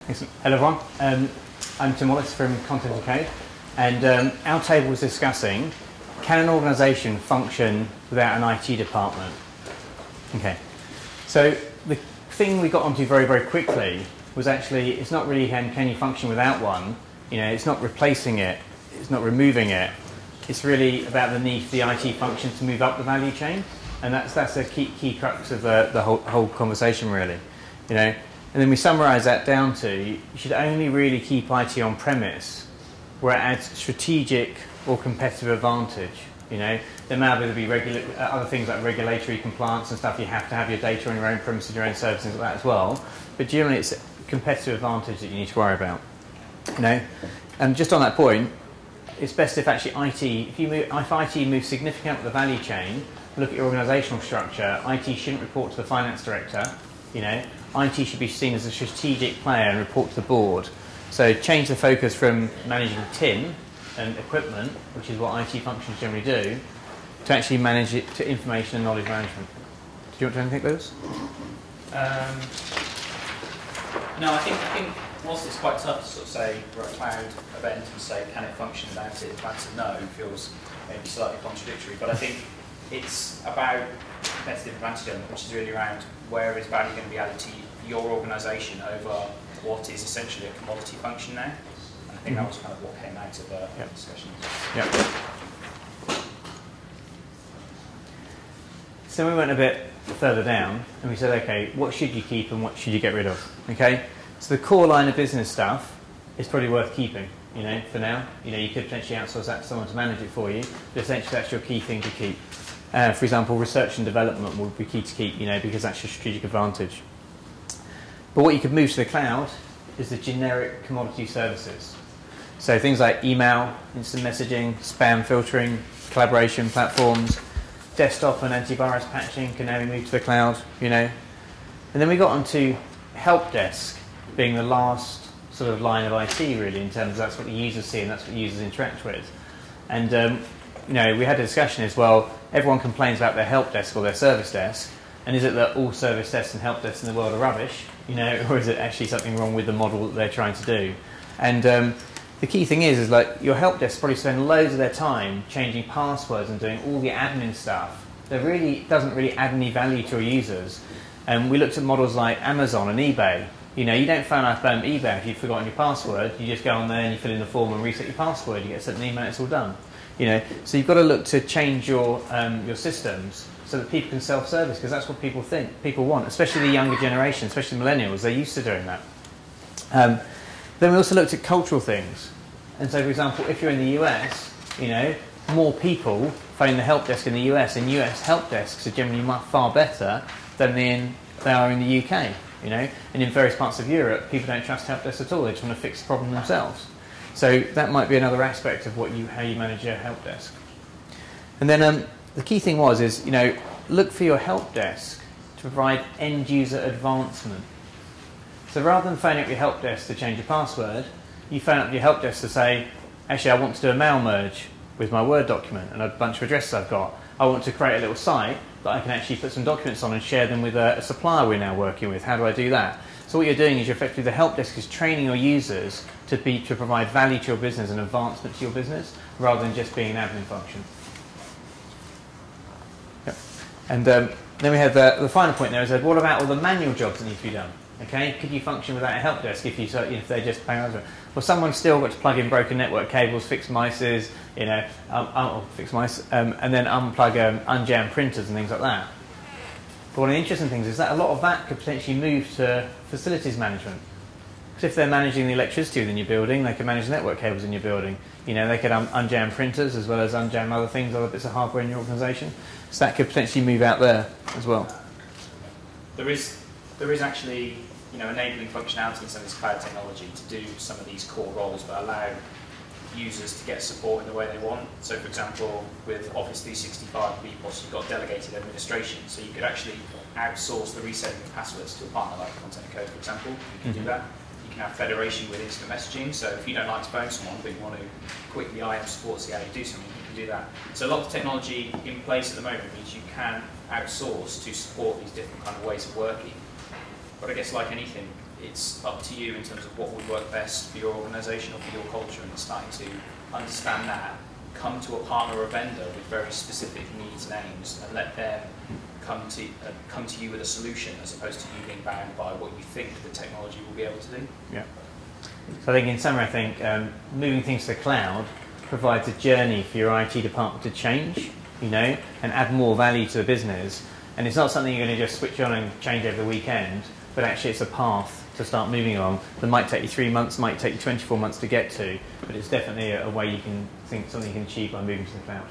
Excellent. Hello everyone, I'm Tim Wallis from Content and Code, and our table was discussing, can an organisation function without an IT department? Okay, so the thing we got onto very, very quickly was actually, it's not really can you function without one, you know, it's not replacing it, it's not removing it, it's really about the need for the IT function to move up the value chain, and that's the key crux of the whole conversation really, you know. And then we summarise that down to, you should only really keep IT on premise where it adds strategic or competitive advantage. You know, there may be other things like regulatory compliance and stuff. You have to have your data on your own premises, your own services like that as well. But generally, it's a competitive advantage that you need to worry about. You know, and just on that point, it's best if actually if IT moves significantly up the value chain, look at your organisational structure. IT shouldn't report to the finance director. You know, IT should be seen as a strategic player and report to the board. So change the focus from managing tin and equipment, which is what IT functions generally do, to actually manage it to information and knowledge management. Do you want to anything, Lewis? No, I think whilst it's quite tough to sort of say we're a cloud event and say can it function without it, the answer no feels maybe slightly contradictory, but I think it's about competitive advantage element, which is really around where is value going to be added to your organisation over what is essentially a commodity function now. And I think that was kind of what came out of the discussion. Yep. So we went a bit further down and we said, okay, what should you keep and what should you get rid of? Okay, so the core line of business stuff is probably worth keeping, you know, for now. You know, you could potentially outsource that to someone to manage it for you, but essentially that's your key thing to keep. For example, research and development would be key to keep, you know, because that's your strategic advantage. But what you could move to the cloud is the generic commodity services. So things like email, instant messaging, spam filtering, collaboration platforms, desktop and antivirus patching can now be moved to the cloud, you know. And then we got onto help desk being the last sort of line of IT really, in terms of that's what the users see and that's what users interact with. And you know, we had a discussion as well, everyone complains about their help desk or their service desk, and is it that all service desks and help desks in the world are rubbish, you know, or is it actually something wrong with the model that they're trying to do? And the key thing is like your help desk probably spend loads of their time changing passwords and doing all the admin stuff that really doesn't really add any value to your users. And we looked at models like Amazon and eBay. You know, you don't phone up eBay if you've forgotten your password, you just go on there and you fill in the form and reset your password, you get sent an email, it's all done. You know, so you've got to look to change your systems so that people can self-service, because that's what people think, people want, especially the younger generation, especially millennials, they're used to doing that. Then we also looked at cultural things. And so, for example, if you're in the US, you know, more people phone the help desk in the US, and US help desks are generally far better than they are in the UK, you know. And in various parts of Europe, people don't trust help desks at all, they just want to fix the problem themselves. So that might be another aspect of how you manage your help desk. And then the key thing is, you know, look for your help desk to provide end user advancement. So rather than phoning up your help desk to change your password, you phone up your help desk to say, actually I want to do a mail merge with my Word document and a bunch of addresses I've got. I want to create a little site that I can actually put some documents on and share them with a supplier we're now working with. How do I do that? So what you're doing is effectively the help desk is training your users to provide value to your business and advancement to your business, rather than just being an admin function. Yep. And then we have the final point there is that what about all the manual jobs that need to be done? Okay, could you function without a help desk if they're just paying over? Well, someone's still got to plug in broken network cables, fix mices, you know, fix mice, and then unplug unjam printers and things like that. But one of the interesting things is that a lot of that could potentially move to facilities management. Because if they're managing the electricity within your building, they can manage the network cables in your building. You know, they could unjam printers as well as unjam other things, other bits of hardware in your organisation. So that could potentially move out there as well. There is actually, you know, enabling functionality in some of this cloud technology to do some of these core roles, but allow users to get support in the way they want. So, for example, with Office 365 BPOS, you've got delegated administration, so you could actually outsource the resetting of passwords to a partner like Content and Code, for example. You can do that. You can have federation with instant messaging, so if you don't like to phone someone but you want to quickly IM support, see how you do something, you can do that. So a lot of technology in place at the moment means you can outsource to support these different kind of ways of working. But I guess like anything, it's up to you in terms of what would work best for your organisation or for your culture, and starting to understand that, come to a partner or a vendor with very specific needs and aims, and let them come to you with a solution, as opposed to you being bound by what you think the technology will be able to do. Yeah. So I think in summary, I think moving things to the cloud provides a journey for your IT department to change, you know, and add more value to the business. And it's not something you're going to just switch on and change over the weekend, but actually it's a path to start moving along that might take you 3 months, might take you 24 months to get to, but it's definitely a way you can think something you can achieve by moving to the cloud.